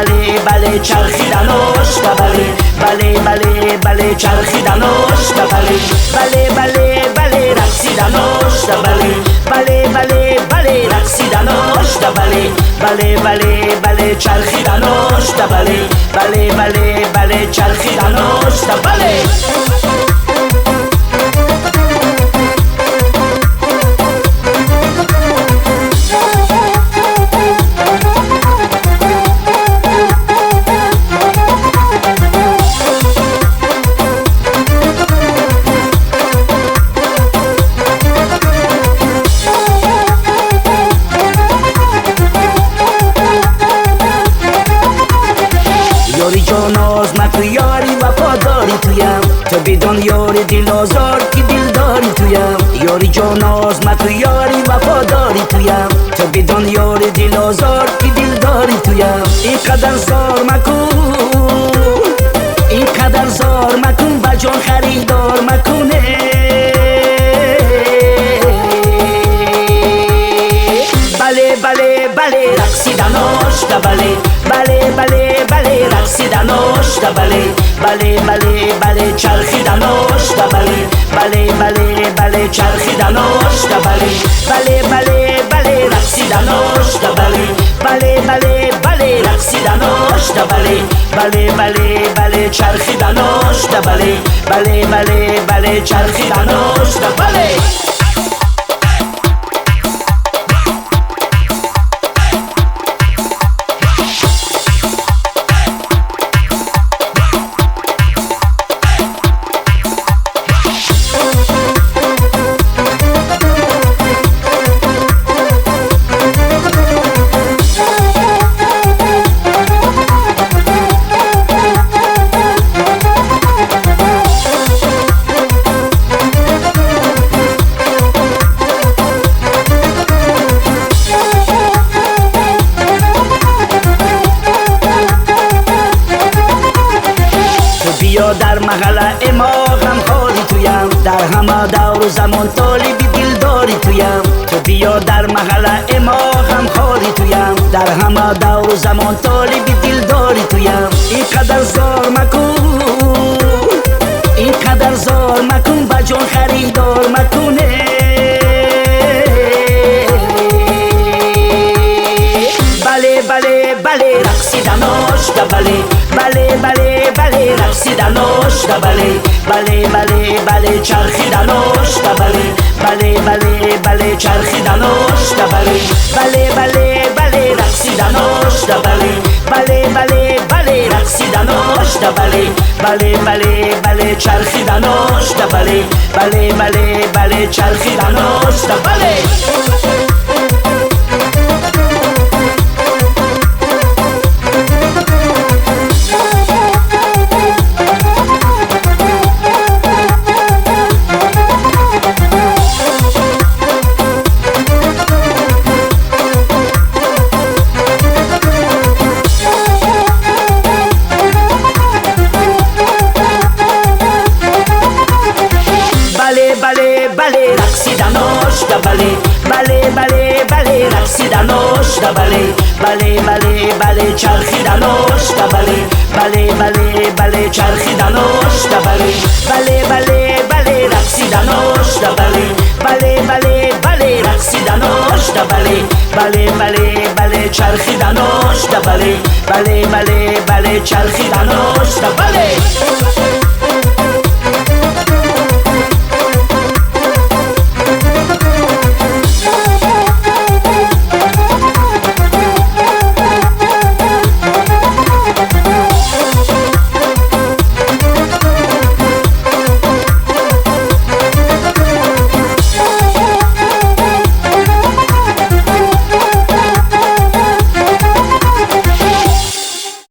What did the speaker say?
بله بله چرخیدنش بله بله بله بله چرخیدنش بله بله بله بله رقصیدنش بله بله بله بله رقصیدنش بله بله بله بله چرخیدنش بله بله بله بله چرخیدنش بله یاری جان آز مکو یاری وفاداری تویم تو بدان یاری دل آزار که دل داری تویم یاری جان آز مکو یاری وفاداری تویم تو بدان یاری دل آزار که دل داری تویم اینقدر زار مکن اینقدر زار مکن با جان خریدار مکنه بله بله بله رقصیدنش بله بله بله بله رقصیدنش بله بله بله بله چرخیدنش بله بله بله بله چرخیدنش بله بله بله بله رقصیدنش بله بله بله بله رقصیدنش بله بله بله بله چرخیدنش بله بله بله بله چرخیدنش بله بیا در محله ما غم خاری تویم در همه دور و زمان طالب دل داری تویم تو بیا در محله ما غم خاری تویم در همه دور و زمان طالب دل داری تویم اینقدر زار مکن اینقدر زار مکن با جان خریدار مکنه بله بله بله رقصیدنش بله بله بله بله رقصیدنش بله بله بله بله چرخیدنش بله بله بله بله چرخیدنش بله بله بله بله رقصیدنش بله بله بله بله رقصیدنش بله بله بله بله چرخیدنش بله بله بله بله چرخیدنش بله بله بله رقصیدنش بله بله بله بله رقصیدنش بله بله بله بله چرخیدنش بله بله بله بله چرخیدنش بله بله بله بله رقصیدنش بله بله بله بله رقصیدنش بله بله بله بله چرخیدنش بله بله بله بله چرخیدنش بله